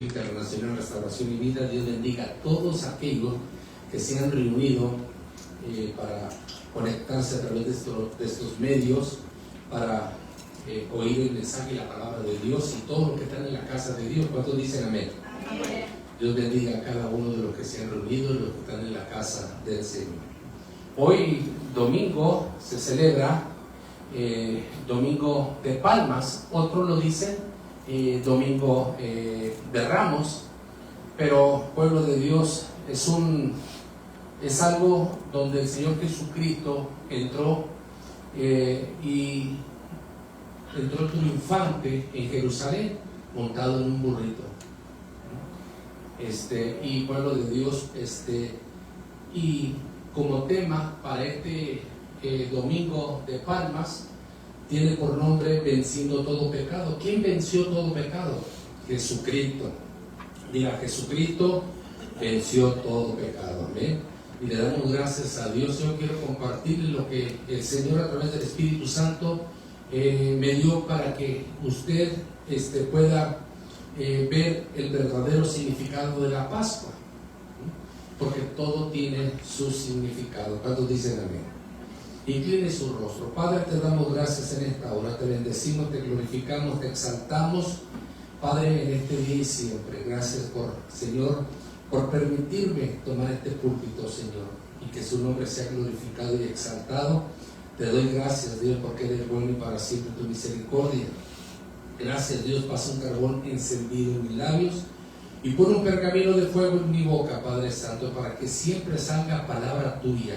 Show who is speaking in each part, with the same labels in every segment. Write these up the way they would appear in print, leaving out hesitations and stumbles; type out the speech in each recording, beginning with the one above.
Speaker 1: Internacional Restauración y Vida. Dios bendiga a todos aquellos que se han reunido para conectarse a través de estos medios para oír el mensaje y la palabra de Dios, y todos los que están en la casa de Dios. ¿Cuántos dicen amén? Amén. Dios bendiga a cada uno de los que se han reunido y los que están en la casa del Señor. Hoy domingo se celebra Domingo de Palmas, otros lo dicen Domingo de Ramos, pero pueblo de Dios, es algo donde el Señor Jesucristo entró y entró triunfante en Jerusalén montado en un burrito, y pueblo de Dios, y como tema para este Domingo de Palmas tiene por nombre Venciendo todo pecado. ¿Quién venció todo pecado? Jesucristo. Diga, Jesucristo venció todo pecado. Amén. Y le damos gracias a Dios. Yo quiero compartirle lo que el Señor a través del Espíritu Santo me dio para que usted pueda ver el verdadero significado de la Pascua, porque todo tiene su significado. ¿Cuántos dicen amén? Incline su rostro. Padre, te damos gracias en esta hora, te bendecimos, te glorificamos, te exaltamos, Padre, en este día y siempre. Gracias Señor, por permitirme tomar este púlpito, Señor, y que su nombre sea glorificado y exaltado. Te doy gracias, Dios, porque eres bueno y para siempre tu misericordia. Gracias, Dios. Pasa un carbón encendido en mis labios y pon un pergamino de fuego en mi boca, Padre Santo, para que siempre salga palabra tuya,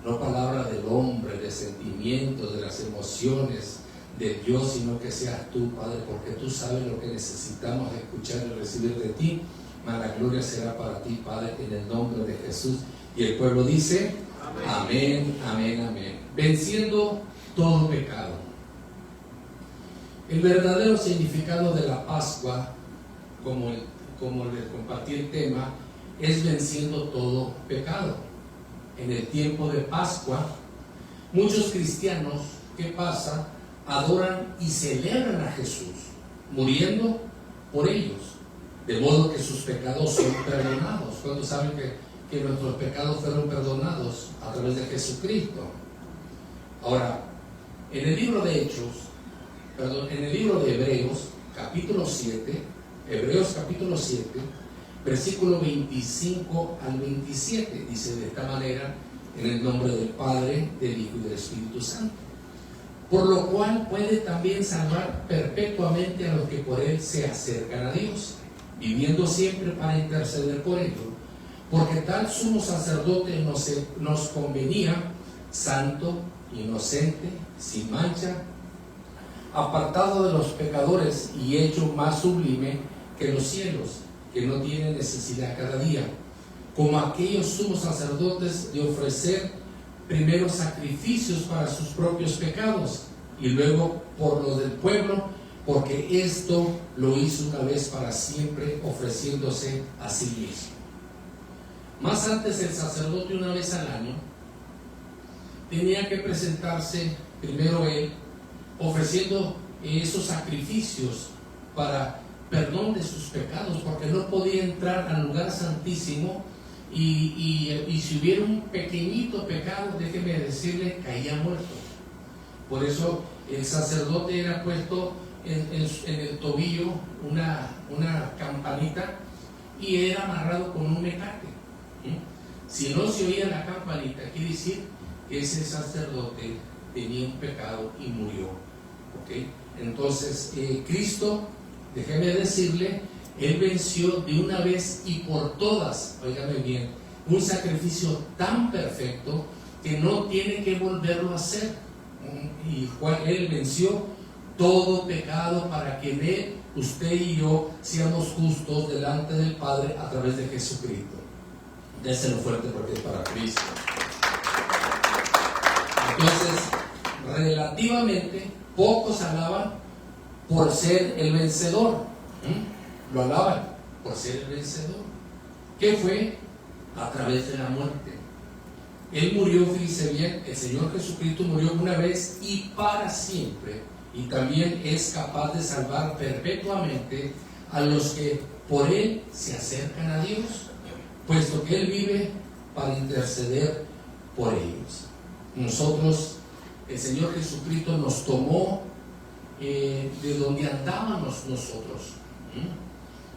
Speaker 1: no palabra del hombre, de sentimientos, de las emociones de Dios, sino que seas tú, Padre, porque tú sabes lo que necesitamos escuchar y recibir de ti. Mas la gloria será para ti, Padre, en el nombre de Jesús. Y el pueblo dice, amén, amén, amén. Venciendo todo pecado. El verdadero significado de la Pascua, como les compartí el tema, es venciendo todo pecado. En el tiempo de Pascua, muchos cristianos, ¿qué pasa? Adoran y celebran a Jesús, muriendo por ellos, de modo que sus pecados son perdonados. ¿Cuántos saben que nuestros pecados fueron perdonados a través de Jesucristo? Ahora, en el libro de en el libro de Hebreos, capítulo 7, versículo 25 al 27, dice de esta manera: en el nombre del Padre, del Hijo y del Espíritu Santo, por lo cual puede también salvar perpetuamente a los que por él se acercan a Dios, viviendo siempre para interceder por ellos, porque tal sumo sacerdote nos convenía, santo, inocente, sin mancha, apartado de los pecadores y hecho más sublime que los cielos, que no tiene necesidad cada día, como aquellos sumos sacerdotes, de ofrecer primero sacrificios para sus propios pecados y luego por los del pueblo, porque esto lo hizo una vez para siempre, ofreciéndose a sí mismo. Más antes, el sacerdote, una vez al año, tenía que presentarse primero él, ofreciendo esos sacrificios para perdón de sus pecados, porque no podía entrar al lugar santísimo y si hubiera un pequeñito pecado, déjeme decirle, caía muerto. Por eso el sacerdote era puesto en el tobillo una campanita y era amarrado con un mecate. Si no se oía la campanita, quiere decir que ese sacerdote tenía un pecado y murió. ¿Okay? Entonces Cristo, déjeme decirle, él venció de una vez y por todas, óigame bien, un sacrificio tan perfecto que no tiene que volverlo a hacer. Y él venció todo pecado para que en él, usted y yo, seamos justos delante del Padre a través de Jesucristo. Déselo fuerte porque es para Cristo. Entonces, relativamente pocos alaban por ser el vencedor. Lo alaban por ser el vencedor. ¿Qué fue? A través de la muerte. Él murió, fíjese bien, el Señor Jesucristo murió una vez y para siempre, y también es capaz de salvar perpetuamente a los que por Él se acercan a Dios, puesto que Él vive para interceder por ellos. Nosotros, el Señor Jesucristo nos tomó de donde andábamos nosotros.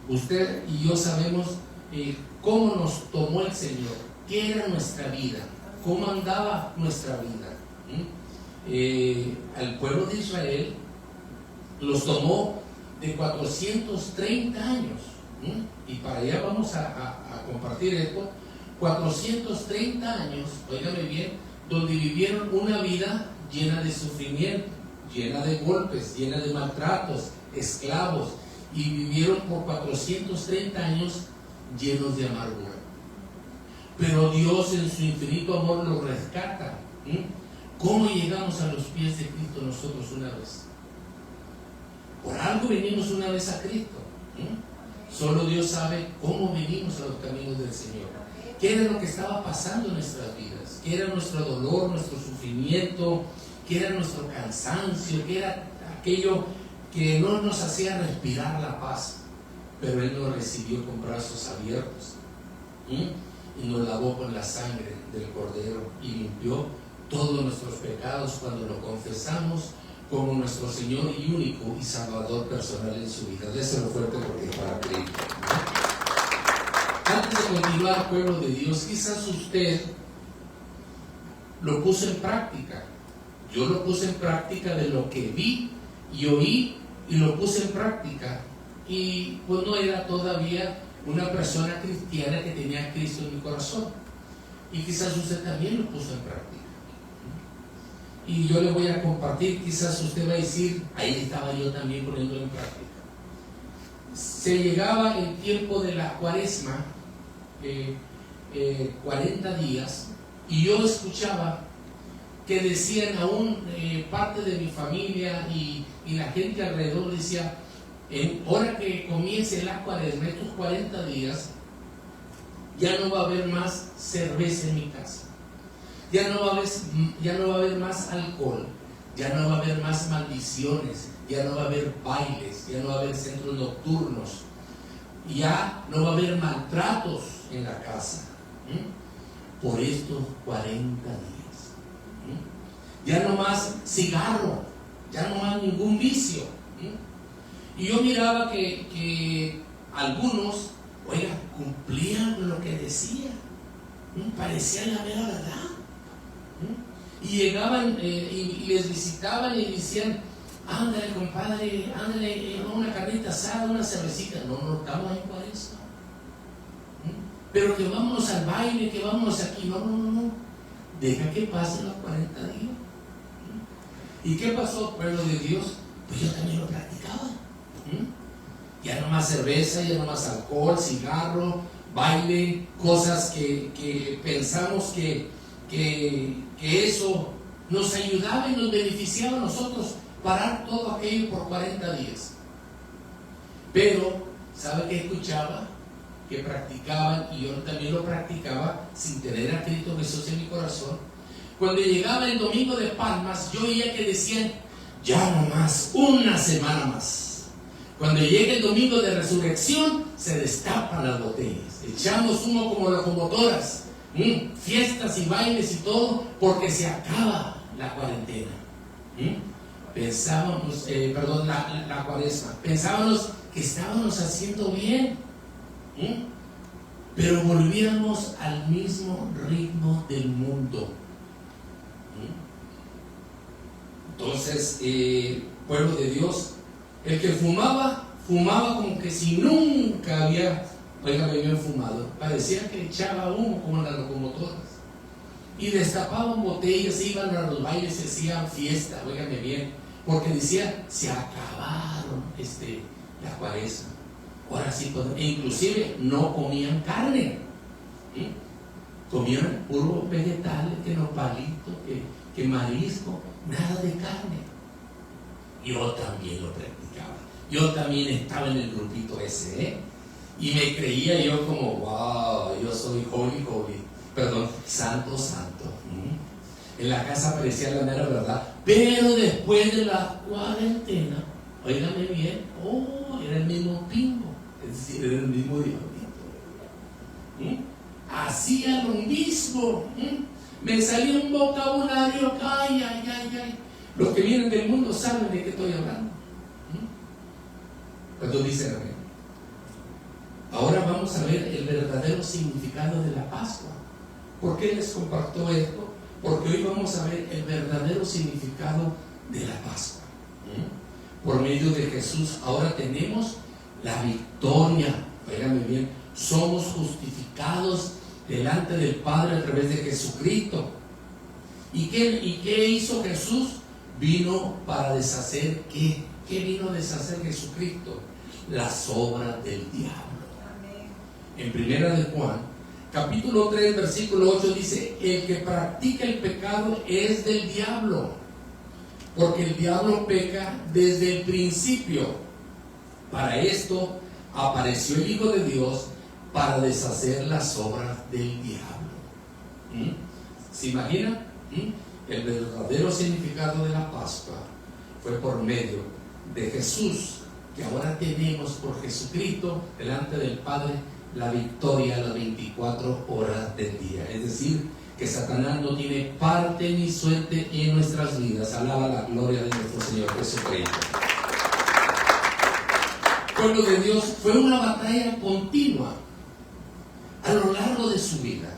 Speaker 1: Usted y yo sabemos cómo nos tomó el Señor, qué era nuestra vida, cómo andaba nuestra vida. Al pueblo de Israel los tomó de 430 años, y para allá vamos a compartir esto. 430 años, óigame bien, donde vivieron una vida llena de sufrimiento, llena de golpes, llena de maltratos, esclavos, y vivieron por 430 años llenos de amargura. Pero Dios en su infinito amor los rescata. ¿Cómo llegamos a los pies de Cristo nosotros una vez? Por algo venimos una vez a Cristo. Solo Dios sabe cómo venimos a los caminos del Señor. ¿Qué era lo que estaba pasando en nuestras vidas? ¿Qué era nuestro dolor, nuestro sufrimiento? ¿Qué era nuestro cansancio? ¿Qué era aquello que no nos hacía respirar la paz? Pero Él nos recibió con brazos abiertos, y nos lavó con la sangre del Cordero y limpió todos nuestros pecados cuando lo confesamos como nuestro Señor y único y Salvador personal en su vida. Déselo fuerte porque es para creer. Antes de continuar, pueblo de Dios, quizás usted lo puso en práctica. Yo lo puse en práctica de lo que vi y oí, y lo puse en práctica. Y pues no era todavía una persona cristiana que tenía a Cristo en mi corazón. Y quizás usted también lo puso en práctica. Y yo le voy a compartir, quizás usted va a decir, ahí estaba yo también poniéndolo en práctica. Se llegaba el tiempo de la Cuaresma, 40 días, y yo escuchaba que decían aún parte de mi familia y la gente alrededor decía, en hora que comience la Cuaresma, estos 40 días, ya no va a haber más cerveza en mi casa. Ya no va a haber más alcohol, ya no va a haber más maldiciones, ya no va a haber bailes, ya no va a haber centros nocturnos, ya no va a haber maltratos en la casa, por estos 40 días. Ya no más cigarro, ya no más ningún vicio. Y yo miraba que algunos, oiga, cumplían lo que decían, parecía la mera verdad. Y llegaban y les visitaban y decían, ándale compadre, ándale, una carnita asada, una cervecita. No estamos en Cuaresma. Pero que vámonos al baile, que vámonos aquí. No. Deja que pasen los 40 días. ¿Y qué pasó, pueblo de Dios? Pues yo también lo practicaba. Ya no más cerveza, ya no más alcohol, cigarro, baile, cosas que pensamos que eso nos ayudaba y nos beneficiaba a nosotros, parar todo aquello por 40 días. Pero, ¿sabe qué escuchaba? Que practicaban, y yo también lo practicaba sin tener a Cristo Jesús en mi corazón. Cuando llegaba el domingo de Palmas, yo oía que decían, ya no más, una semana más. Cuando llega el domingo de resurrección, se destapan las botellas, echamos humo como locomotoras, fiestas y bailes y todo, porque se acaba la cuarentena. Pensábamos, la Cuaresma, pensábamos que estábamos haciendo bien, pero volvíamos al mismo ritmo del mundo. Entonces, pueblo de Dios, el que fumaba como que si nunca había fumado. Parecía que echaba humo como en las locomotoras. Y destapaban botellas, iban a los bailes, se hacían fiesta, óigame bien, porque decía, se acabaron la Cuaresma. Ahora sí, inclusive no comían carne, comían puro vegetales, que nopalito, que marisco, nada de carne. Yo también lo practicaba, yo también estaba en el grupito ese, y me creía yo como, wow, yo soy santo. En la casa parecía la mera verdad, pero después de la cuarentena, óigame bien, era el mismo pingo, es decir, era el mismo diablito. Hacía lo mismo. Me salió un vocabulario, ay. Los que vienen del mundo saben de qué estoy hablando. Cuando dicen amén. Ahora vamos a ver el verdadero significado de la Pascua. ¿Por qué les comparto esto? Porque hoy vamos a ver el verdadero significado de la Pascua. Por medio de Jesús ahora tenemos la victoria. Óigame bien, somos justificados delante del Padre a través de Jesucristo. ¿Y qué hizo Jesús? Vino para deshacer ¿qué? ¿Qué vino a deshacer Jesucristo? Las obras del diablo. En primera de Juan, capítulo 3, versículo 8 dice: el que practica el pecado es del diablo, porque el diablo peca desde el principio. Para esto apareció el Hijo de Dios, para deshacer las obras del diablo. ¿Se imagina? El verdadero significado de la Pascua fue por medio de Jesús, que ahora tenemos por Jesucristo delante del Padre la victoria a las 24 horas del día. Es decir, que Satanás no tiene parte ni suerte en nuestras vidas. Alaba la gloria de nuestro Señor Jesucristo. Pueblo de Dios, fue una batalla continua a lo largo de su vida.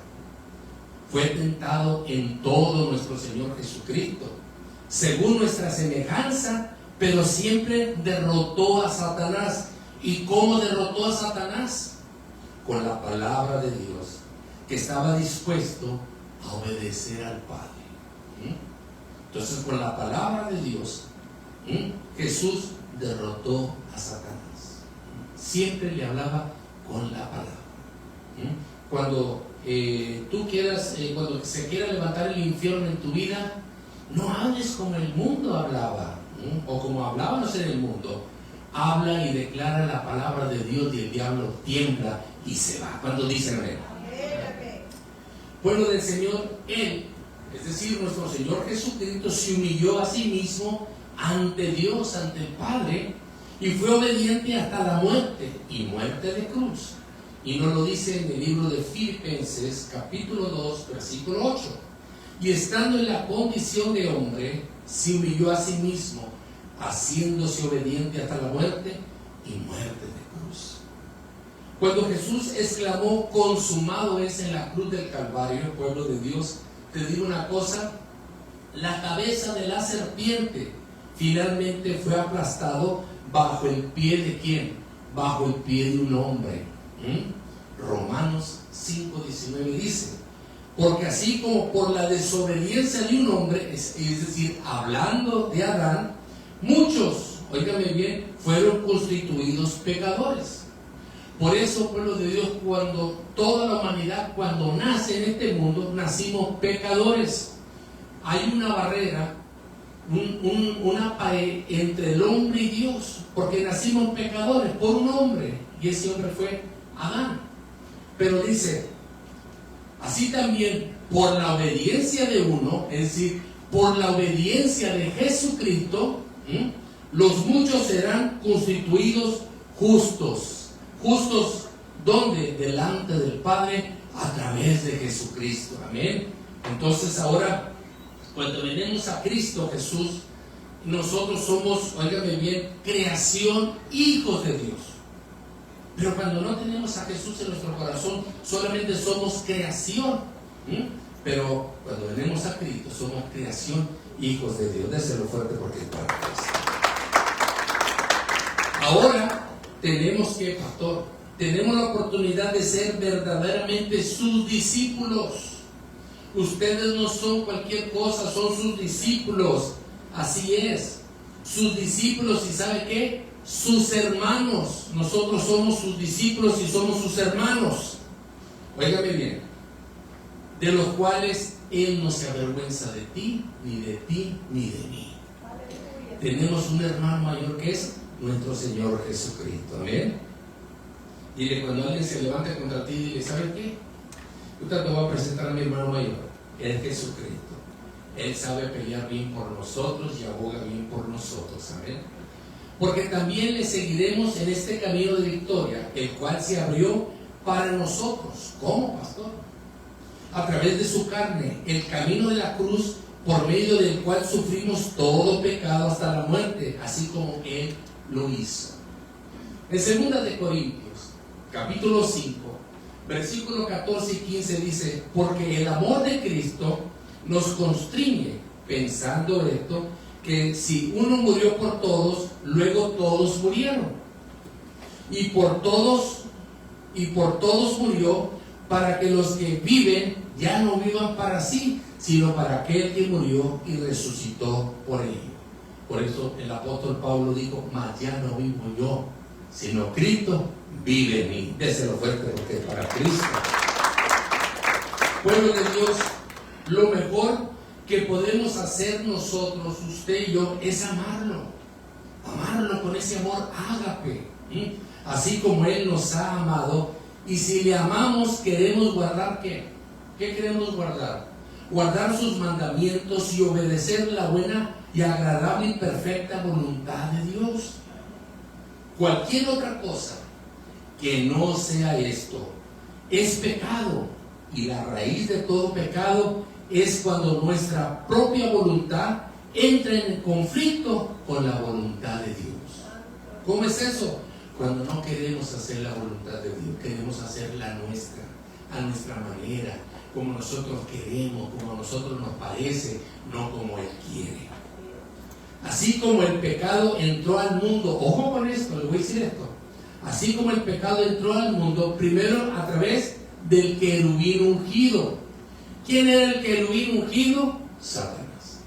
Speaker 1: Fue tentado en todo nuestro Señor Jesucristo, según nuestra semejanza, pero siempre derrotó a Satanás. ¿Y cómo derrotó a Satanás? Con la palabra de Dios, que estaba dispuesto a obedecer al Padre. Entonces, con la palabra de Dios, Jesús derrotó a Satanás. Siempre le hablaba con la palabra. Cuando tú quieras, cuando se quiera levantar el infierno en tu vida, no hables como el mundo hablaba, o como hablábamos en el mundo. Habla y declara la palabra de Dios, y el diablo tiembla y se va. Cuando dicen amén. Pueblo del Señor, Él, es decir, nuestro Señor Jesucristo, se humilló a sí mismo ante Dios, ante el Padre, y fue obediente hasta la muerte, y muerte de cruz. Y nos lo dice en el libro de Filipenses, capítulo 2, versículo 8. Y estando en la condición de hombre, se humilló a sí mismo, haciéndose obediente hasta la muerte, y muerte de cruz. Cuando Jesús exclamó: consumado es, en la cruz del Calvario, pueblo de Dios, te digo una cosa: la cabeza de la serpiente finalmente fue aplastado bajo el pie de ¿quién? Bajo el pie de un hombre. Romanos 5:19 dice: porque así como por la desobediencia de un hombre, es decir, hablando de Adán, muchos, óigame bien, fueron constituidos pecadores. Por eso, pueblo de Dios, cuando toda la humanidad, cuando nace en este mundo, nacimos pecadores. Hay una barrera, una pared entre el hombre y Dios, porque nacimos pecadores por un hombre, y ese hombre fue Adán. Pero dice, así también por la obediencia de uno, es decir, por la obediencia de Jesucristo, los muchos serán constituidos justos. ¿Justos dónde? Delante del Padre, a través de Jesucristo. Amén. Entonces ahora, cuando venimos a Cristo Jesús, nosotros somos, óigame bien, creación, hijos de Dios. Pero cuando no tenemos a Jesús en nuestro corazón, solamente somos creación. Pero cuando venimos a Cristo, somos creación, hijos de Dios. Déselo fuerte porque es para Cristo. Ahora tenemos que, pastor, tenemos la oportunidad de ser verdaderamente sus discípulos. Ustedes no son cualquier cosa, son sus discípulos. Así es, sus discípulos. ¿Y sabe qué? Sus hermanos. Nosotros somos sus discípulos y somos sus hermanos. Óigame bien, de los cuales Él no se avergüenza de ti, ni de mí. Tenemos un hermano mayor que es nuestro Señor Jesucristo. Amén. Dile, cuando alguien se levante contra ti, dile, ¿sabes qué? Yo te voy a presentar a mi hermano mayor. Es Jesucristo. Él sabe pelear bien por nosotros y aboga bien por nosotros. Amén. porque también le seguiremos en este camino de victoria, el cual se abrió para nosotros. ¿Cómo, pastor? A través de su carne, el camino de la cruz, por medio del cual sufrimos todo pecado hasta la muerte, así como Él lo hizo. En 2 de Corintios, capítulo 5, versículo 14 y 15 dice: porque el amor de Cristo nos constriñe, pensando esto, que si uno murió por todos, luego todos murieron. Y por todos murió, para que los que viven ya no vivan para sí, sino para aquel que murió y resucitó por ellos. Por eso el apóstol Pablo dijo: mas ya no vivo yo, sino Cristo vive en mí. Déselo fuerte, porque para Cristo. Pueblo de Dios, lo mejor que podemos hacer nosotros, usted y yo, es amarlo con ese amor ágape, así como Él nos ha amado. Y si le amamos, queremos guardar ¿qué? ¿Qué queremos guardar? Guardar sus mandamientos y obedecer la buena y agradable y perfecta voluntad de Dios. Cualquier otra cosa que no sea esto es pecado, y la raíz de todo pecado es cuando nuestra propia voluntad entra en conflicto con la voluntad de Dios. ¿Cómo es eso? Cuando no queremos hacer la voluntad de Dios, queremos hacer la nuestra, a nuestra manera, como nosotros queremos, como a nosotros nos parece, no como Él quiere. Así como el pecado entró al mundo, ojo con esto, le voy a decir esto, así como el pecado entró al mundo, primero a través del querubín ungido. ¿Quién era el querubín ungido? Satanás,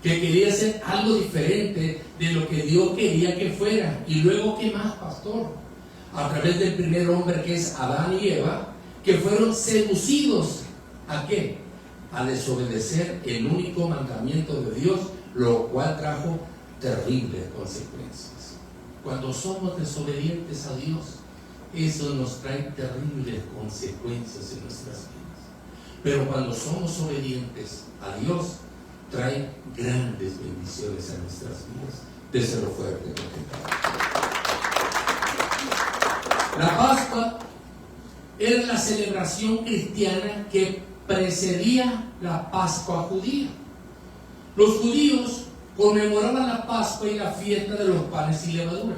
Speaker 1: que quería hacer algo diferente de lo que Dios quería que fuera. Y luego, ¿qué más, pastor? A través del primer hombre, que es Adán y Eva, que fueron seducidos ¿a qué? A desobedecer el único mandamiento de Dios, lo cual trajo terribles consecuencias. Cuando somos desobedientes a Dios, eso nos trae terribles consecuencias en nuestras vidas. Pero cuando somos obedientes a Dios, trae grandes bendiciones a nuestras vidas. Déselo fuerte. La Pascua era la celebración cristiana que precedía la Pascua judía. Los judíos conmemoraban la Pascua y la fiesta de los panes y levadura,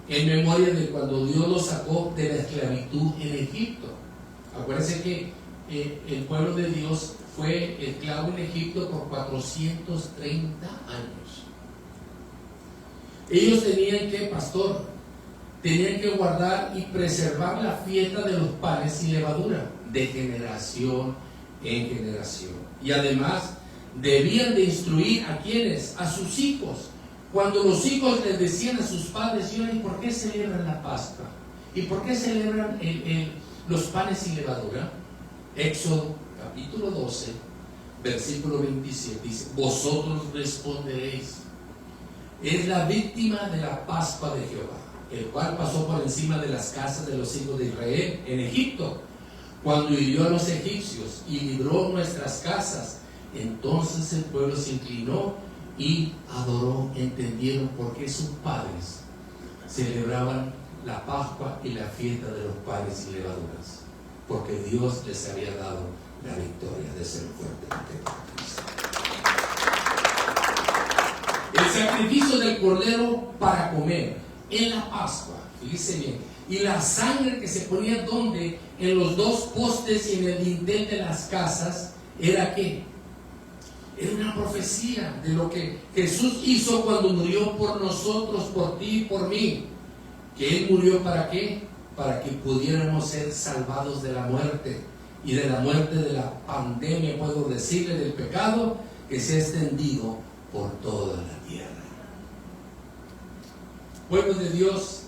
Speaker 1: en memoria de cuando Dios los sacó de la esclavitud en Egipto. Acuérdense que el pueblo de Dios fue esclavo en Egipto por 430 años. Ellos tenían que, pastor, tenían que guardar y preservar la fiesta de los panes y levadura de generación en generación. Y además debían de instruir a quienes, a sus hijos. Cuando los hijos les decían a sus padres: ¿y por qué celebran la Pascua? ¿Y por qué celebran los panes y levadura? Éxodo capítulo 12, versículo 27 dice: vosotros responderéis, es la víctima de la Pascua de Jehová, el cual pasó por encima de las casas de los hijos de Israel en Egipto, cuando hirió a los egipcios y libró nuestras casas. Entonces el pueblo se inclinó y adoró. Entendieron por qué sus padres celebraban la Pascua y la fiesta de los panes y levaduras, porque Dios les había dado la victoria de ser fuerte ante Cristo. El sacrificio del cordero para comer en la Pascua, fíjese bien, y la sangre que se ponía donde, en los dos postes y en el dintel de las casas, ¿era qué? Era una profecía de lo que Jesús hizo cuando murió por nosotros, por ti y por mí. Que Él murió ¿para qué? Para que pudiéramos ser salvados de la muerte, y de la muerte de la pandemia, puedo decirle, del pecado que se ha extendido por toda la tierra. Pueblo de Dios,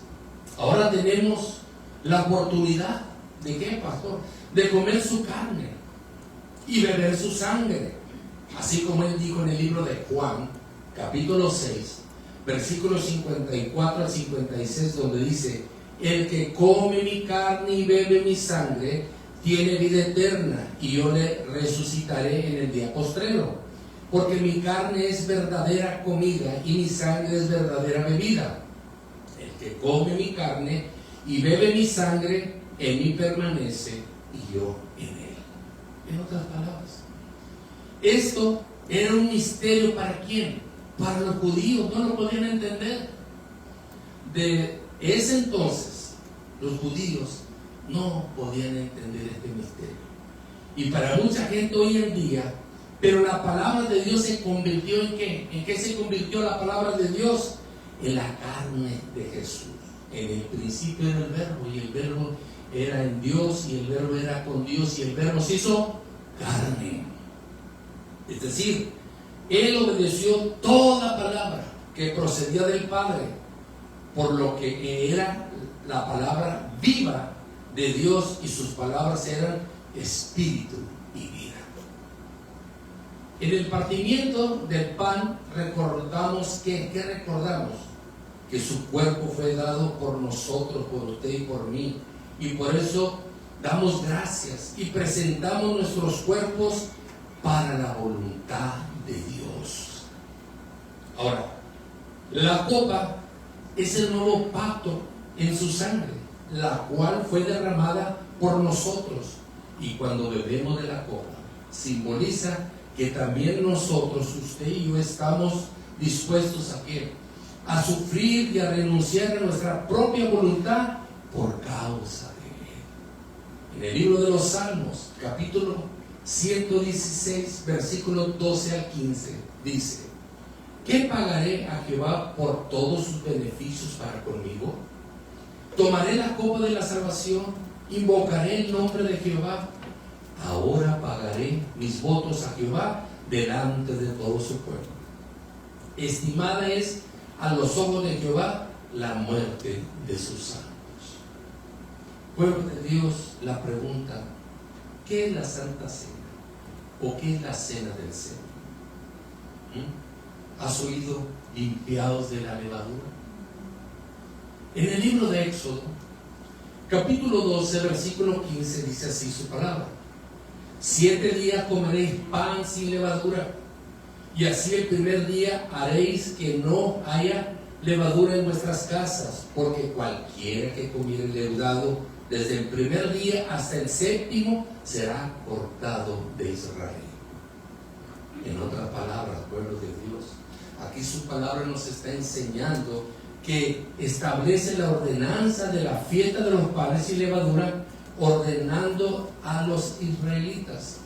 Speaker 1: ahora tenemos la oportunidad ¿de qué, pastor? De comer su carne y beber su sangre, así como Él dijo en el libro de Juan, capítulo 6, versículos 54 al 56, donde dice: el que come mi carne y bebe mi sangre tiene vida eterna, y yo le resucitaré en el día postrero. porque mi carne es verdadera comida y mi sangre es verdadera bebida. El que come mi carne y bebe mi sangre, en mí permanece y yo en él. En otras palabras, esto era un misterio ¿para quién? Para los judíos, no lo podían entender. De ese entonces, los judíos no podían entender este misterio. Y para mucha gente hoy en día, pero la palabra de Dios se convirtió ¿en qué? ¿En qué se convirtió la palabra de Dios? En la carne de Jesús. En el principio era el verbo, y el verbo era en Dios, y el verbo era con Dios, y el verbo se hizo carne. Es decir, Él obedeció toda palabra que procedía del Padre, por lo que era la palabra viva de Dios, y sus palabras eran espíritu y vida. En el partimiento del pan recordamos ¿qué recordamos? Que su cuerpo fue dado por nosotros, por usted y por mí, y por eso damos gracias y presentamos nuestros cuerpos para la voluntad de Dios. Ahora, la copa es el nuevo pacto en su sangre, la cual fue derramada por nosotros, y cuando bebemos de la copa simboliza que también nosotros, usted y yo, estamos dispuestos a ¿qué? A sufrir y a renunciar a nuestra propia voluntad por causa de Él. En el libro de los Salmos, capítulo 116, versículos 12 al 15, dice: ¿qué pagaré a Jehová por todos sus beneficios para conmigo? Tomaré la copa de la salvación, invocaré el nombre de Jehová. Ahora pagaré mis votos a Jehová delante de todo su pueblo. Estimada es a los ojos de Jehová la muerte de sus santos. Pueblo de Dios, la pregunta: ¿qué es la Santa Cena? ¿O qué es la Cena del Señor? ¿Has oído limpiados de la levadura? En el libro de Éxodo, capítulo 12, versículo 15, dice así su palabra: 7 días comeréis pan sin levadura, y así el primer día haréis que no haya levadura en vuestras casas, porque cualquiera que comiere leudado desde el primer día hasta el 7º será cortado de Israel. En otras palabras, pueblo de Dios, aquí su palabra nos está enseñando que establece la ordenanza de la fiesta de los panes sin levadura, ordenando a los israelitas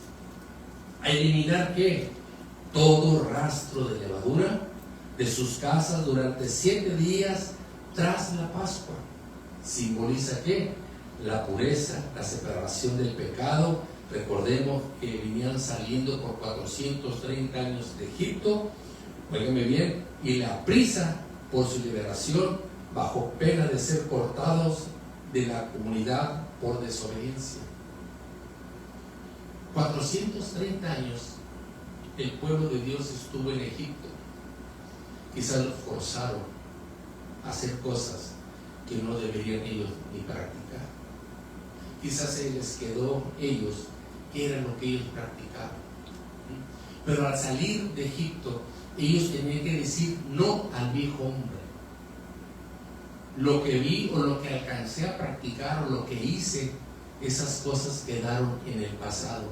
Speaker 1: a eliminar ¿qué? Todo rastro de levadura de sus casas durante 7 días tras la Pascua. Simboliza ¿qué? La pureza, la separación del pecado. Recordemos que venían saliendo por 430 años de Egipto, óigame bien, y la prisa por su liberación bajo pena de ser cortados de la comunidad por desobediencia. 430 años el pueblo de Dios estuvo en Egipto. Quizás los forzaron a hacer cosas que no deberían ellos ni practicar. Quizás se les quedó ellos que era lo que ellos practicaban. Pero al salir de Egipto, ellos tenían que decir no al viejo hombre. Lo que vi o lo que alcancé a practicar o lo que hice, esas cosas quedaron en el pasado.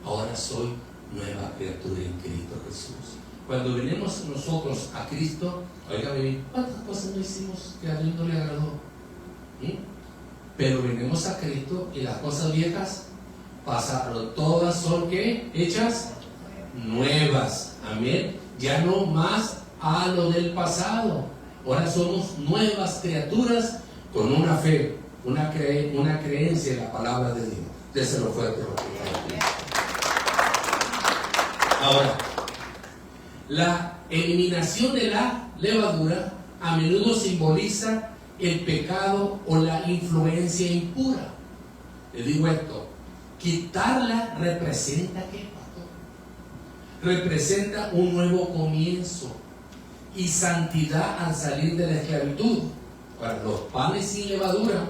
Speaker 1: Ahora soy nueva criatura en Cristo Jesús. Cuando venimos nosotros a Cristo, oígame, ¿cuántas cosas no hicimos que a Dios no le agradó? Pero venimos a Cristo y las cosas viejas pasaron. Todas son ¿qué? Hechas nuevas. Amén. Ya no más a lo del pasado. Ahora somos nuevas criaturas con una fe, una creencia en la palabra de Dios. Déselo fuerte. Ahora, la eliminación de la levadura a menudo simboliza el pecado o la influencia impura. Le digo esto: quitarla representa ¿qué, pastor? Representa un nuevo comienzo y santidad al salir de la esclavitud. Para los panes sin levadura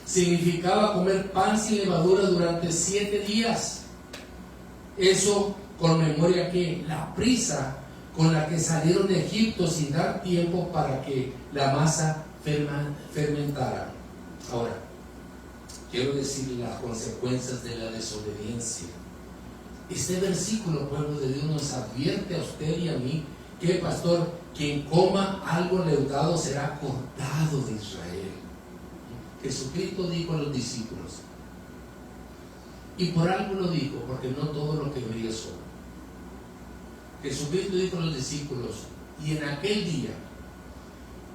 Speaker 1: significaba comer pan sin levadura durante 7 días. Eso con memoria que la prisa con la que salieron de Egipto sin dar tiempo para que la masa fermentara. Ahora, quiero decirle las consecuencias de la desobediencia. Este versículo, pueblo de Dios, nos advierte a usted y a mí que, pastor, quien coma algo leudado será cortado de Israel. Jesucristo dijo a los discípulos, y por algo lo dijo, porque no todo lo que brilla es oro. Jesucristo dijo a los discípulos, y en aquel día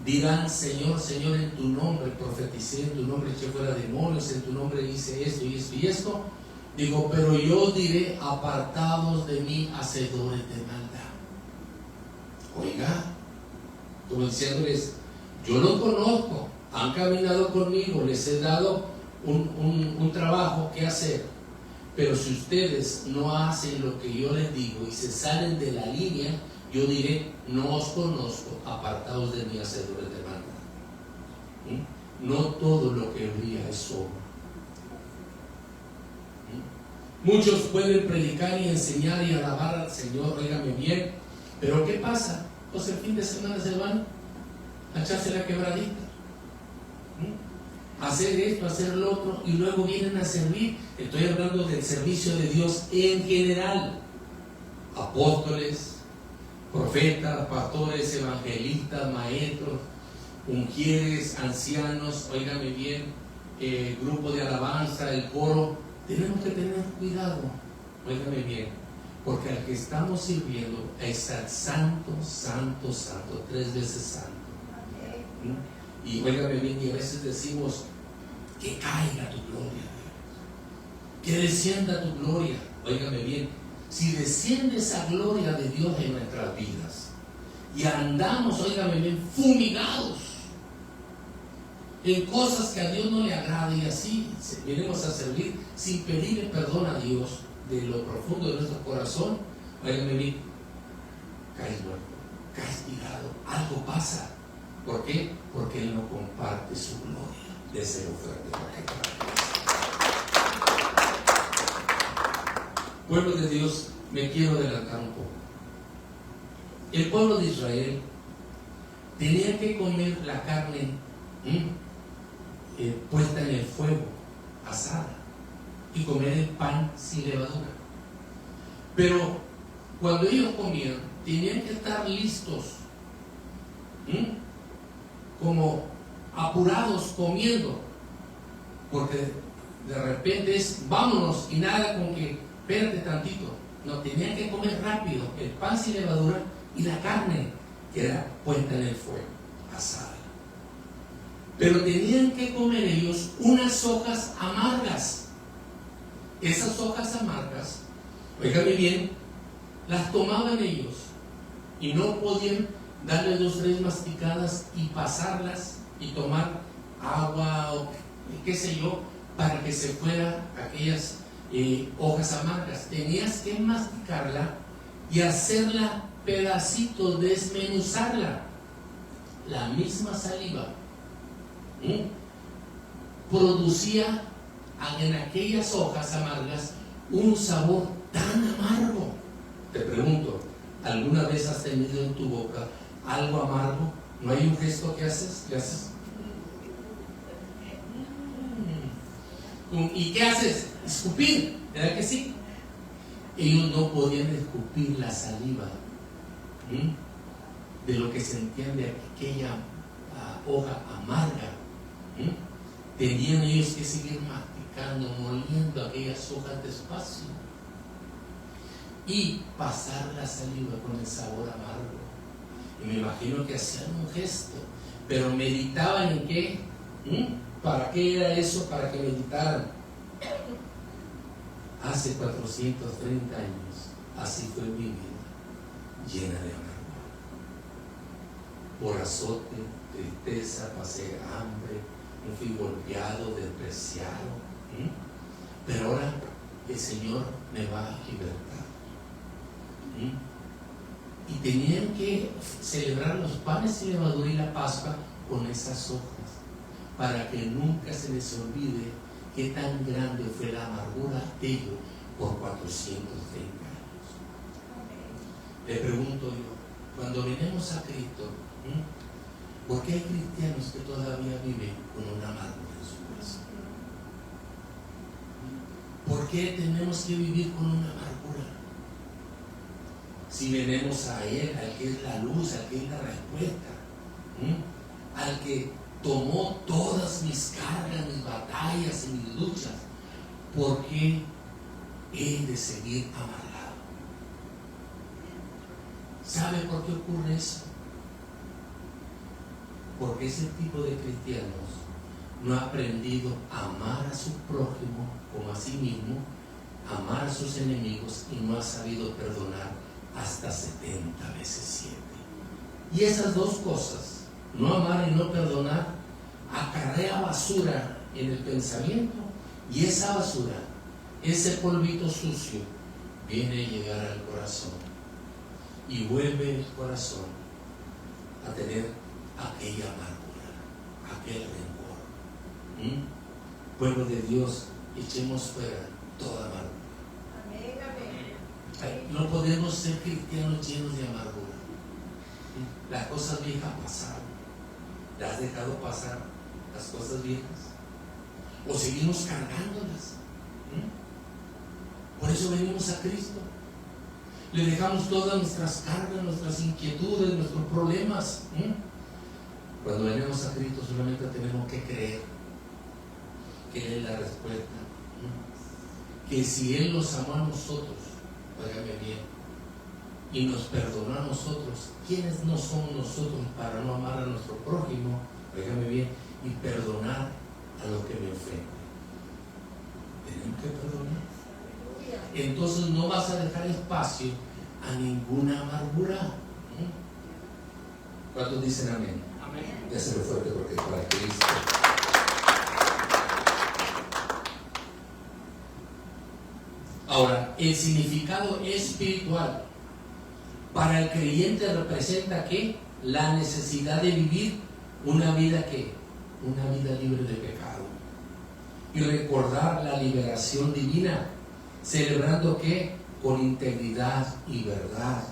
Speaker 1: dirán, Señor, Señor, en tu nombre profeticé, en tu nombre eché fuera demonios, en tu nombre hice esto y esto y esto. Digo, pero yo diré, apartados de mí, hacedores de maldad. Oiga, como diciéndoles, yo los conozco, han caminado conmigo, les he dado un trabajo que hacer, pero si ustedes no hacen lo que yo les digo y se salen de la línea, yo diré, no os conozco, apartados de mí, hacedores de maldad. No todo lo que brilla es oro. Muchos pueden predicar y enseñar y alabar al Señor, óigame bien, pero ¿qué pasa? Pues el fin de semana se van a echarse la quebradita, hacer esto, hacer lo otro, y luego vienen a servir. Estoy hablando del servicio de Dios en general. Apóstoles, profetas, pastores, evangelistas, maestros, ungieres, ancianos, óigame bien, grupo de alabanza, el coro. Tenemos que tener cuidado, óigame bien, porque al que estamos sirviendo es al santo, santo, santo, 3 veces santo. Y óigame bien, y a veces decimos, que caiga tu gloria, que descienda tu gloria. Óigame bien, si desciende esa gloria de Dios en nuestras vidas y andamos, óigame bien, fumigados en cosas que a Dios no le agrada, y así venimos a servir sin pedirle perdón a Dios de lo profundo de nuestro corazón, óigame bien, caes muerto, caes tirado, algo pasa. ¿Por qué? Porque Él no comparte su gloria. Deseo fuerte para que pueblo de Dios, me quiero adelantar un poco. El pueblo de Israel tenía que comer la carne puesta en el fuego, asada, y comer el pan sin levadura. Pero cuando ellos comían, tenían que estar listos, como apurados comiendo, porque de repente es vámonos, y nada con que espérate tantito. No, tenían que comer rápido el pan sin levadura y la carne que era puesta en el fuego, asada. Pero tenían que comer ellos unas hojas amargas. Esas hojas amargas, oígame bien, las tomaban ellos y no podían darle 2 o 3 masticadas y pasarlas y tomar agua o qué sé yo, para que se fueran aquellas hojas amargas. Tenías que masticarla y hacerla pedacitos, desmenuzarla. La misma saliva producía en aquellas hojas amargas un sabor tan amargo. Te pregunto, ¿alguna vez has tenido en tu boca algo amargo? ¿No hay un gesto que haces? ¿Qué haces? ¿Y qué haces? Escupir, ¿verdad que sí? Ellos no podían escupir la saliva de lo que sentían de aquella hoja amarga. Tenían ellos que seguir masticando, moliendo aquellas hojas despacio y pasar la saliva con el sabor amargo. Y me imagino que hacían un gesto, pero meditaban en qué. ¿Para qué era eso? Para que meditaran. Hace 430 años así fue mi vida, llena de amargura. Por azote, tristeza, pasé hambre, me fui golpeado, despreciado. Pero ahora el Señor me va a libertar. Y tenían que celebrar los panes sin levadura y la Pascua con esas hojas, para que nunca se les olvide qué tan grande fue la amargura de ellos por 430 años. Le pregunto yo, cuando venimos a Cristo, ¿por qué hay cristianos que todavía viven con una amargura en su corazón? ¿Por qué tenemos que vivir con una amargura? Si venimos a Él, al que es la luz, al que es la respuesta, al que tomó todas mis cargas, mis batallas y mis luchas, ¿por qué he de seguir amargado? ¿Sabe por qué ocurre eso? Porque ese tipo de cristianos no ha aprendido a amar a su prójimo como a sí mismo, amar a sus enemigos, y no ha sabido perdonar hasta 70 veces 7. Y esas dos cosas, no amar y no perdonar, acarrea basura en el pensamiento, y esa basura, ese polvito sucio, viene a llegar al corazón y vuelve el corazón a tener aquella amargura, aquel rencor. Pueblo de Dios, echemos fuera toda amargura. No podemos ser cristianos llenos de amargura. Las cosas viejas pasaron. ¿Las has dejado pasar las cosas viejas? ¿O seguimos cargándolas? Por eso venimos a Cristo. Le dejamos todas nuestras cargas, nuestras inquietudes, nuestros problemas. Cuando venimos a Cristo solamente tenemos que creer que Él es la respuesta. Que si Él nos amó a nosotros, óigame bien, y nos perdonó a nosotros, ¿quiénes no somos nosotros para no amar a nuestro prójimo? Óigame bien, y perdonar a los que me ofenden. Tenemos que perdonar. Entonces no vas a dejar espacio a ninguna amargura. ¿Cuántos dicen amén? Amén. Ya se lo fuerte porque es para Cristo. Ahora, el significado espiritual para el creyente representa ¿qué? La necesidad de vivir una vida ¿qué? Una vida libre de pecado y recordar la liberación divina, celebrando ¿qué? Con integridad y verdad.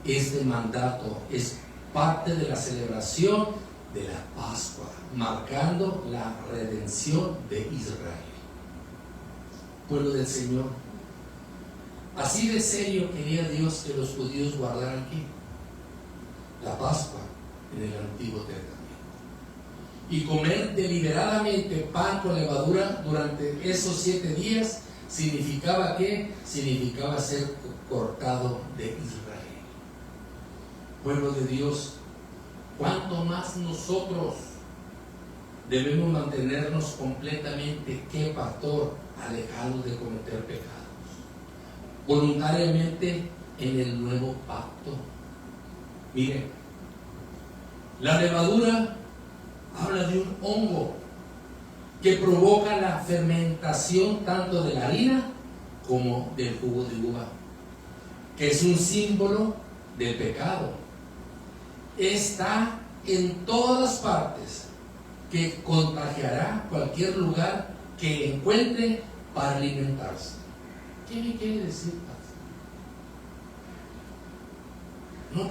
Speaker 1: Este mandato es parte de la celebración de la Pascua, marcando la redención de Israel. Pueblo del Señor, así de serio quería Dios que los judíos guardaran ¿qué? La Pascua en el Antiguo Testamento. Y comer deliberadamente pan con levadura durante esos 7 días significaba ¿qué? Significaba ser cortado de Israel. Pueblo de Dios, ¿cuánto más nosotros debemos mantenernos completamente, ¿qué pastor? Alejados de cometer pecados, voluntariamente en el nuevo pacto. Miren, la levadura habla de un hongo que provoca la fermentación tanto de la harina como del jugo de uva, que es un símbolo del pecado. Está en todas partes, que contagiará cualquier lugar que encuentre para alimentarse. ¿Qué me quiere decir, pastor? No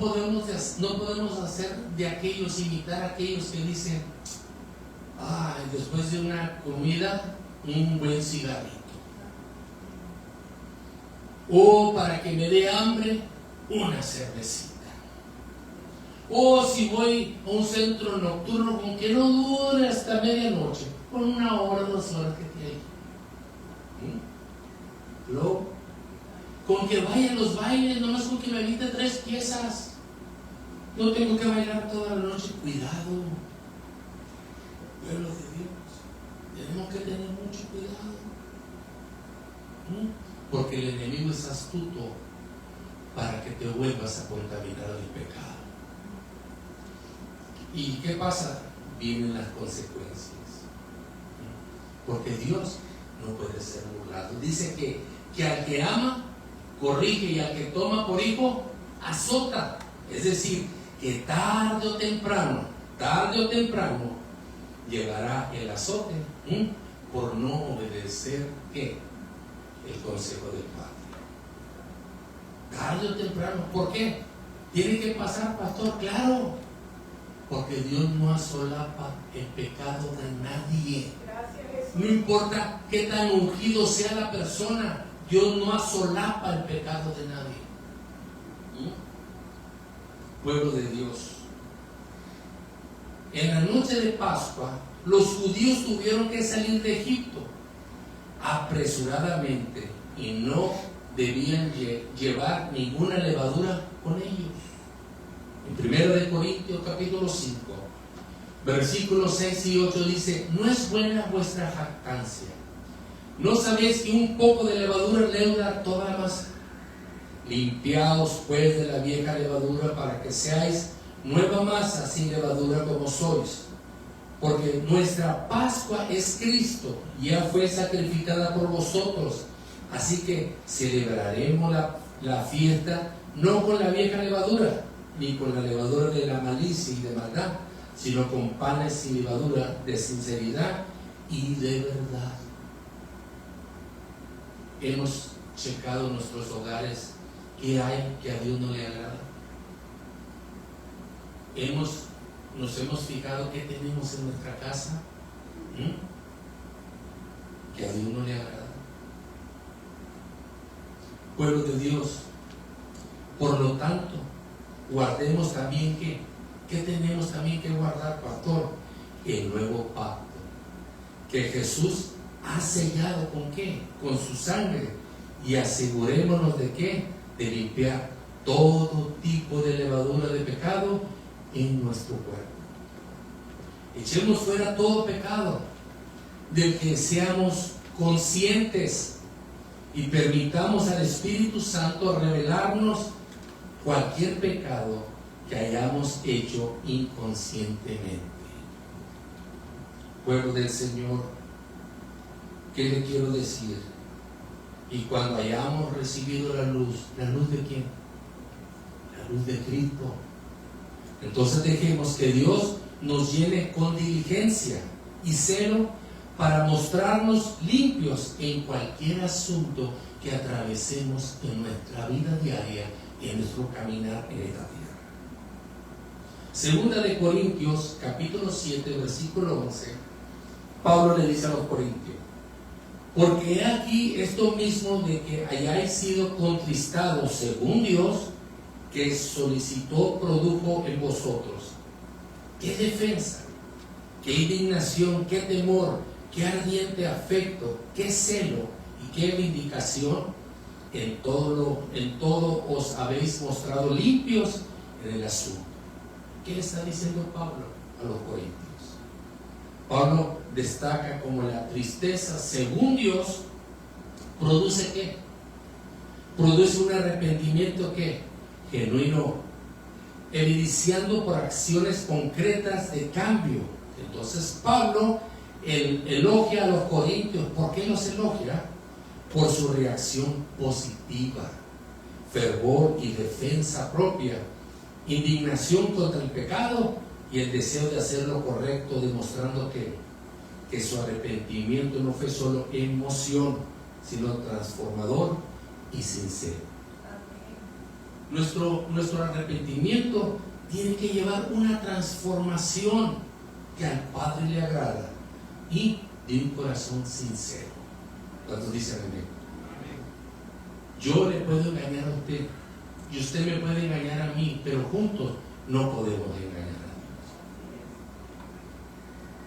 Speaker 1: podemos hacer de aquellos, imitar a aquellos que dicen, después de una comida, un buen cigarrito. O para que me dé hambre, una cervecita. O si voy a un centro nocturno, con que no dure hasta medianoche, con 1 hora, 2 horas que esté ahí. Luego, con que vaya a los bailes, nomás con que me evite 3 piezas. No tengo que bailar toda la noche. Cuidado, pueblo de Dios, tenemos que tener mucho cuidado, porque el enemigo es astuto para que te vuelvas a contaminar del pecado. ¿Y qué pasa? Vienen las consecuencias, porque Dios no puede ser burlado. Dice que al que ama, corrige, y al que toma por hijo, azota. Es decir, que tarde o temprano, llegará el azote por no obedecer ¿qué? El consejo del Padre. tarde o temprano. ¿Por qué? ¿Tiene que pasar, pastor? Claro, porque Dios no asolapa el pecado de nadie. No importa qué tan ungido sea la persona, Dios no asolapa el pecado de nadie. Pueblo de Dios, en la noche de Pascua, los judíos tuvieron que salir de Egipto apresuradamente y no debían llevar ninguna levadura con ellos. En 1 Corintios capítulo 5, versículos 6 y 8 dice: no es buena vuestra jactancia. ¿No sabéis que un poco de levadura leuda toda la masa? Limpiaos pues de la vieja levadura para que seáis nueva masa sin levadura como sois. Porque nuestra Pascua es Cristo, ya fue sacrificada por vosotros. Así que celebraremos la fiesta no con la vieja levadura, ni con la levadura de la malicia y de maldad, sino con panes y levadura de sinceridad y de verdad. Hemos checado nuestros hogares, ¿qué hay que a Dios no le agrada? Nos hemos fijado qué tenemos en nuestra casa, que a Dios no le agrada. Pueblo de Dios, por lo tanto, guardemos también ¿qué tenemos también que guardar, pastor? El nuevo pacto, que Jesús ha sellado ¿con qué? Con su sangre. Y asegurémonos de ¿qué? De limpiar todo tipo de levadura de pecado en nuestro cuerpo. Echemos fuera todo pecado del que seamos conscientes y permitamos al Espíritu Santo revelarnos cualquier pecado que hayamos hecho inconscientemente. Pueblo del Señor, ¿qué le quiero decir? Y cuando hayamos recibido ¿la luz de quién? La luz de Cristo. Entonces dejemos que Dios nos llene con diligencia y celo para mostrarnos limpios en cualquier asunto que atravesemos en nuestra vida diaria y en nuestro caminar en esta tierra. Segunda de Corintios, capítulo 7, versículo 11, Pablo le dice a los corintios: porque he aquí esto mismo de que hayáis sido contristados según Dios, que solicitó, produjo en vosotros. ¿Qué defensa? ¿Qué indignación? ¿Qué temor? ¿Qué ardiente afecto? ¿Qué celo? ¿Y qué vindicación? En todo os habéis mostrado limpios en el asunto. ¿Qué le está diciendo Pablo a los corintios? Pablo destaca como la tristeza, según Dios, produce ¿qué? Produce un arrepentimiento ¿qué? Genuino, evidenciando por acciones concretas de cambio. Entonces Pablo elogia a los corintios. ¿Por qué los elogia? Por su reacción positiva, fervor y defensa propia, indignación contra el pecado y el deseo de hacer lo correcto, demostrando que su arrepentimiento no fue solo emoción, sino transformador y sincero. Nuestro arrepentimiento tiene que llevar una transformación que al Padre le agrada y de un corazón sincero. ¿Cuántos dicen amén? Yo le puedo engañar a usted y usted me puede engañar a mí, pero juntos no podemos engañar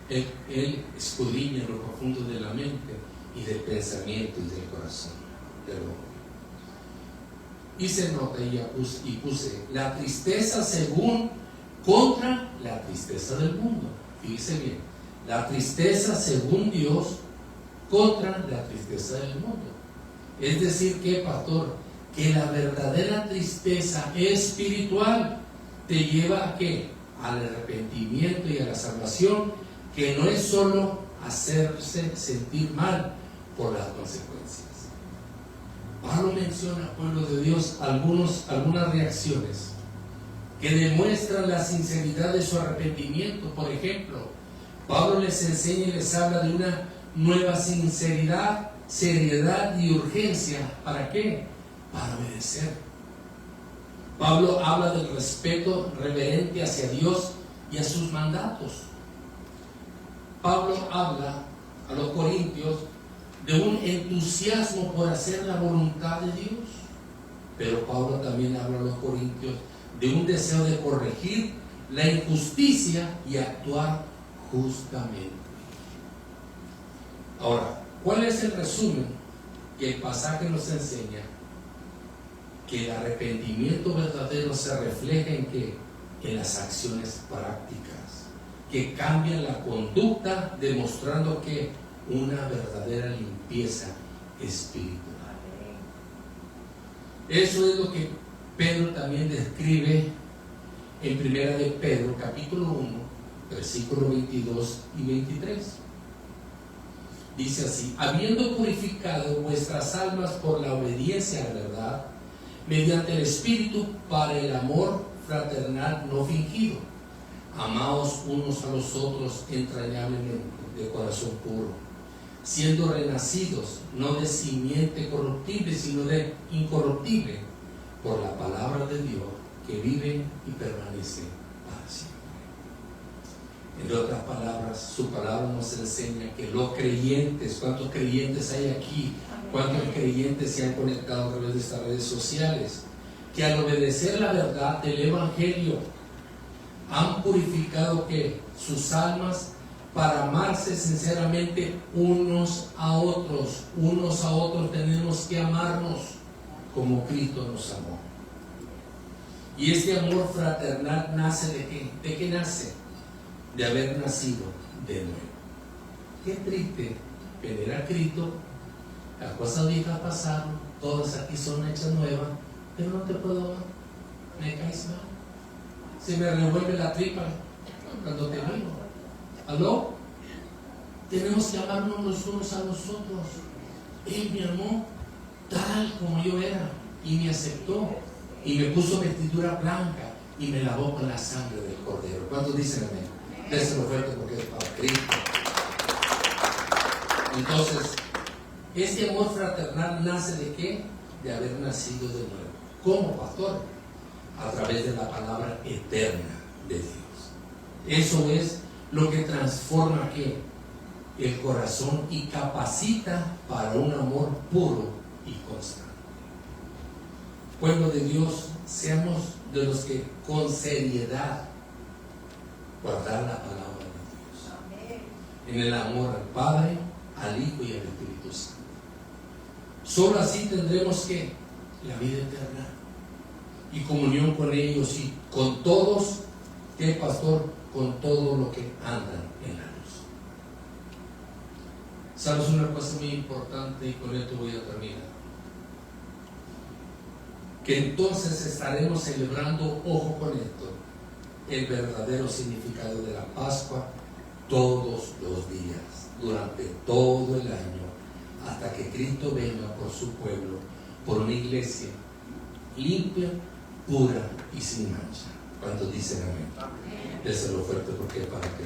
Speaker 1: a Dios. Él escudriña lo profundo de la mente y del pensamiento y del corazón del hombre. Hice nota y puse la tristeza según contra la tristeza del mundo. Fíjese bien, la tristeza según Dios contra la tristeza del mundo. Es decir que, pastor, que la verdadera tristeza espiritual te lleva a ¿qué? Al arrepentimiento y a la salvación, que no es solo hacerse sentir mal por las consecuencias. Pablo menciona, pueblo de Dios, algunas reacciones que demuestran la sinceridad de su arrepentimiento. Por ejemplo, Pablo les enseña y les habla de una nueva sinceridad, seriedad y urgencia. ¿Para qué? Para obedecer. Pablo habla del respeto reverente hacia Dios y a sus mandatos. Pablo habla a los corintios de un entusiasmo por hacer la voluntad de Dios, pero Pablo también habla a los corintios de un deseo de corregir la injusticia y actuar justamente. Ahora, ¿cuál es el resumen que el pasaje nos enseña? Que el arrepentimiento verdadero se refleja en ¿qué? En las acciones prácticas, que cambian la conducta, demostrando que una verdadera limpieza espiritual. Eso es lo que Pedro también describe en Primera de Pedro, capítulo 1, versículos 22 y 23. Dice así: habiendo purificado vuestras almas por la obediencia a la verdad, mediante el Espíritu, para el amor fraternal no fingido, amaos unos a los otros entrañablemente, de corazón puro, siendo renacidos, no de simiente corruptible, sino de incorruptible, por la palabra de Dios, que vive y permanece para siempre. En otras palabras, su palabra nos enseña que los creyentes, ¿cuántos creyentes hay aquí? ¿Cuántos creyentes se han conectado a través de estas redes sociales? Que al obedecer la verdad del Evangelio han purificado ¿qué? Sus almas para amarse sinceramente unos a otros. Unos a otros tenemos que amarnos como Cristo nos amó. Y este amor fraternal nace ¿de qué? ¿De qué nace? De haber nacido de nuevo. Qué triste venir a Cristo, las cosas viejas pasaron, todas aquí son hechas nuevas, pero no te puedo amar, me caes mal, se me revuelve la tripa cuando te miro. ¿Aló? Tenemos que amarnos los unos a los otros. Él me amó tal como yo era y me aceptó y me puso vestidura blanca y me lavó con la sangre del Cordero. ¿Cuántos dicen amén? Déselo fuerte porque es para Cristo. Entonces, este amor fraternal nace ¿de qué? De haber nacido de nuevo. ¿Cómo, pastor? A través de la palabra eterna de Dios. Eso es lo que transforma ¿qué? El corazón y capacita para un amor puro y constante. Pueblo de Dios, seamos de los que con seriedad guardar la palabra de Dios. En el amor al Padre, al Hijo y al Espíritu Santo. Solo así tendremos que la vida eterna y comunión con ellos y con todos, ¿qué, pastor? Con todo lo que andan en la luz. ¿Sabes una cosa muy importante? Y con esto voy a terminar. Que entonces estaremos celebrando, ojo con esto, el verdadero significado de la Pascua todos los días, durante todo el año, hasta que Cristo venga por su pueblo, por una iglesia limpia, pura y sin mancha. ¿Cuántos dicen amén? Déselo fuerte porque es para que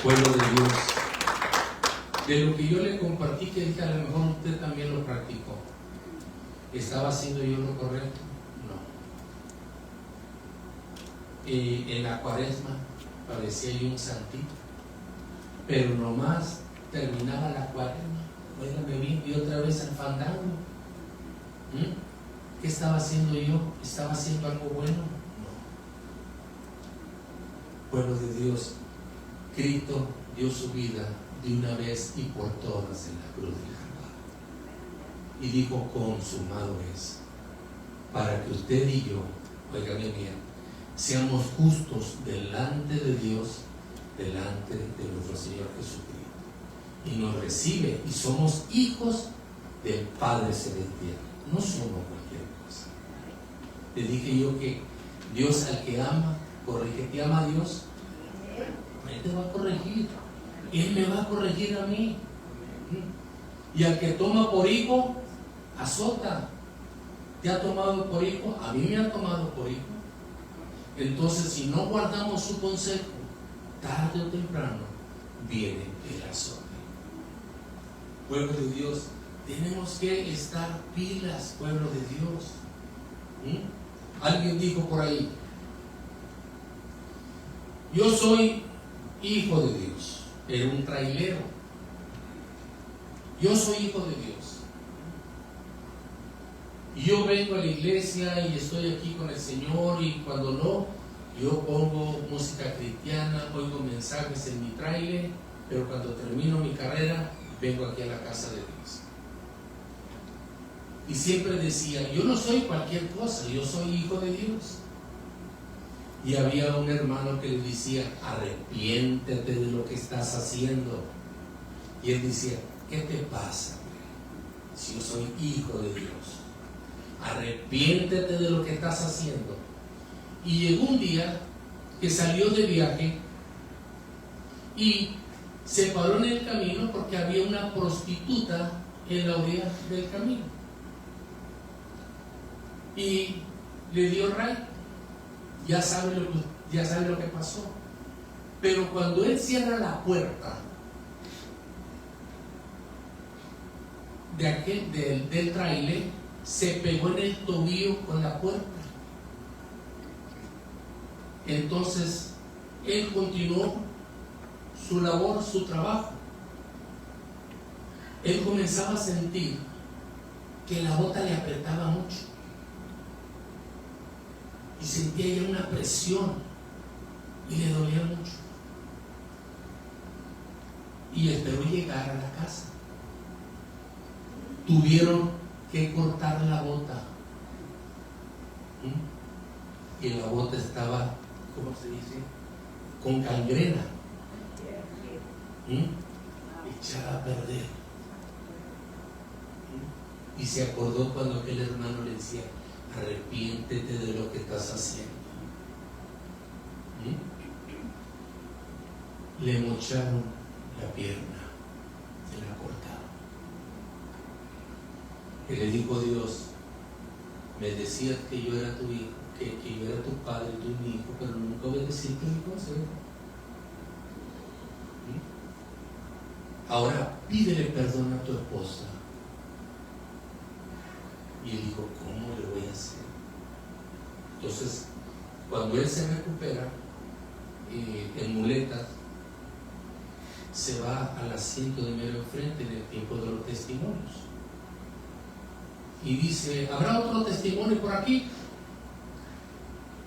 Speaker 1: pueblo de Dios, de lo que yo le compartí, que dije, a lo mejor usted también lo practicó. ¿Estaba haciendo yo lo correcto? No. En la Cuaresma parecía yo un santito, pero nomás terminaba la Cuaresma, óigame bien, y otra vez al fandango. ¿Qué estaba haciendo yo? ¿Estaba haciendo algo bueno? No. Pueblo de Dios, Cristo dio su vida de una vez y por todas en la cruz del Calvario. Y dijo, consumado es, para que usted y yo, óigame bien, seamos justos delante de Dios, delante de nuestro Señor Jesucristo. Y nos recibe y somos hijos del Padre Celestial. No somos cualquier cosa. Le dije yo que Dios al que ama, corrige. ¿Te ama Dios? Él te va a corregir. Él me va a corregir a mí. Y al que toma por hijo, azota. ¿Te ha tomado por hijo? A mí me ha tomado por hijo. Entonces, si no guardamos su consejo, tarde o temprano viene el azote. Pueblo de Dios, tenemos que estar pilas, pueblo de Dios. Alguien dijo por ahí: yo soy hijo de Dios. Era un trailero. Yo soy hijo de Dios. Y yo vengo a la iglesia y estoy aquí con el Señor, y cuando no, yo pongo música cristiana, oigo mensajes en mi trailer, pero cuando termino mi carrera, vengo aquí a la casa de Dios. Y siempre decía: yo no soy cualquier cosa, yo soy hijo de Dios. Y había un hermano que le decía: arrepiéntete de lo que estás haciendo. Y él decía: ¿qué te pasa, si yo soy hijo de Dios? Arrepiéntete de lo que estás haciendo. Y llegó un día que salió de viaje y se paró en el camino porque había una prostituta en la orilla del camino. Y le dio ray. Ya sabe lo que pasó. Pero cuando él cierra la puerta del trailer, se pegó en el tobillo con la puerta. Entonces él continuó su labor, su trabajo. Él comenzaba a sentir que la bota le apretaba mucho y sentía ya una presión y le dolía mucho, y esperó llegar a la casa. Tuvieron que cortar la bota, y la bota estaba, ¿cómo se dice?, con gangrena, echada a perder. Y se acordó cuando aquel hermano le decía: arrepiéntete de lo que estás haciendo. Le mocharon la pierna, se la cortaron. Y le dijo Dios: me decías que yo era tu hijo, que yo era tu padre, tú mi hijo, pero nunca obedeciste mi consejo. Ahora pídele perdón a tu esposa. Y él dijo: ¿cómo le voy a hacer? Entonces, cuando él se recupera en muletas, se va al asiento de mero enfrente en el tiempo de los testimonios y dice: ¿habrá otro testimonio por aquí?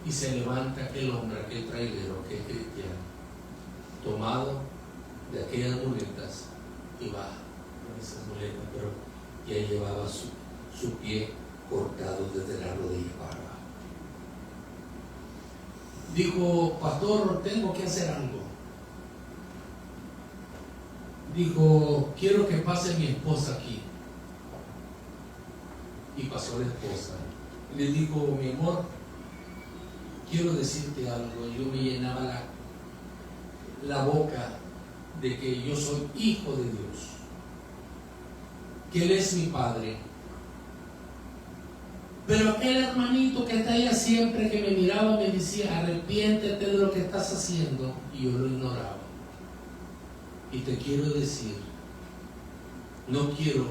Speaker 1: Y se levanta aquel hombre, aquel trailero, aquel cristiano, tomado de aquellas muletas, y va con esas muletas, pero ya llevaba su pie cortado desde la rodilla para abajo. Dijo: pastor, tengo que hacer algo. Dijo: quiero que pase mi esposa aquí. Y pasó la esposa. Y le dijo: mi amor, quiero decirte algo. Yo me llenaba la boca de que yo soy hijo de Dios, que Él es mi padre. Pero aquel hermanito que está allá siempre, que me miraba, me decía: arrepiéntete de lo que estás haciendo. Y yo lo ignoraba. Y te quiero decir, no quiero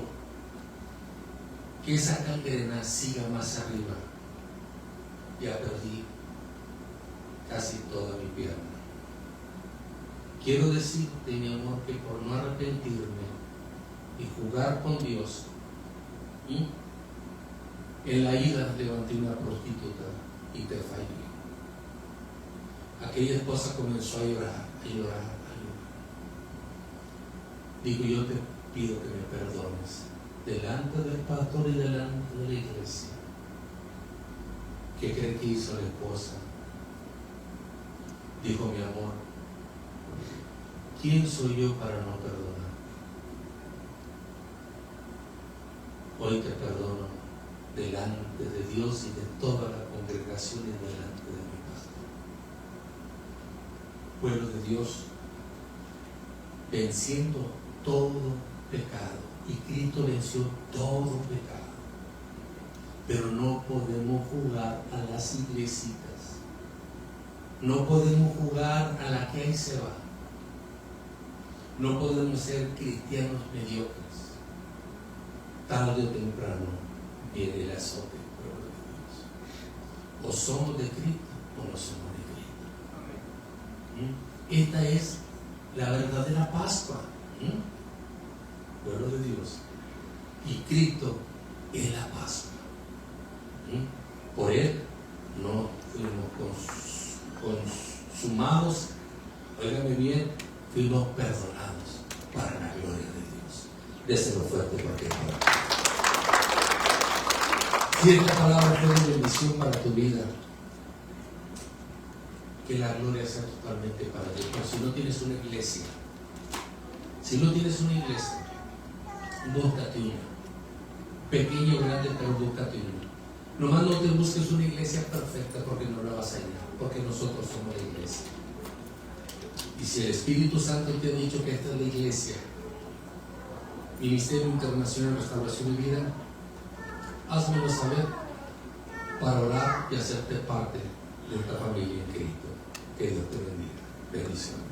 Speaker 1: que esa gangrena siga más arriba. Ya perdí casi toda mi pierna. Quiero decirte, mi amor, que por no arrepentirme y jugar con Dios, en la ira levanté una prostituta y te fallé. Aquella esposa comenzó a llorar, a llorar, a llorar. Digo: yo te pido que me perdones delante del pastor y delante de la iglesia. ¿Qué cree que hizo la esposa? Dijo: mi amor, ¿quién soy yo para no perdonar? Hoy te perdono delante de Dios y de toda la congregación y delante de mi pastor. Pueblo de Dios, venciendo todo pecado, y Cristo venció todo pecado, pero no podemos jugar a las iglesitas, no podemos jugar a la que ahí se va, no podemos ser cristianos mediocres. Tarde o temprano viene el azote, pueblo de Dios. O somos de Cristo o no somos de Cristo. Esta es la verdadera Pascua. Pueblo de Dios. Y Cristo es la Pascua. Por Él no fuimos consumados, óigame bien, fuimos perdonados para la gloria de Dios. Déselo fuerte porque si esta palabra fue de bendición para tu vida, que la gloria sea totalmente para Dios. Pero si no tienes una iglesia, búscate una. Pequeña o grande, pero búscate una. Nomás no te busques una iglesia perfecta porque no la vas a llenar, porque nosotros somos la iglesia. Y si el Espíritu Santo te ha dicho que esta es la iglesia, Ministerio Internacional de Restauración y Vida, házmelo saber para orar y hacerte parte de esta familia en Cristo. Que Dios te bendiga. Bendiciones.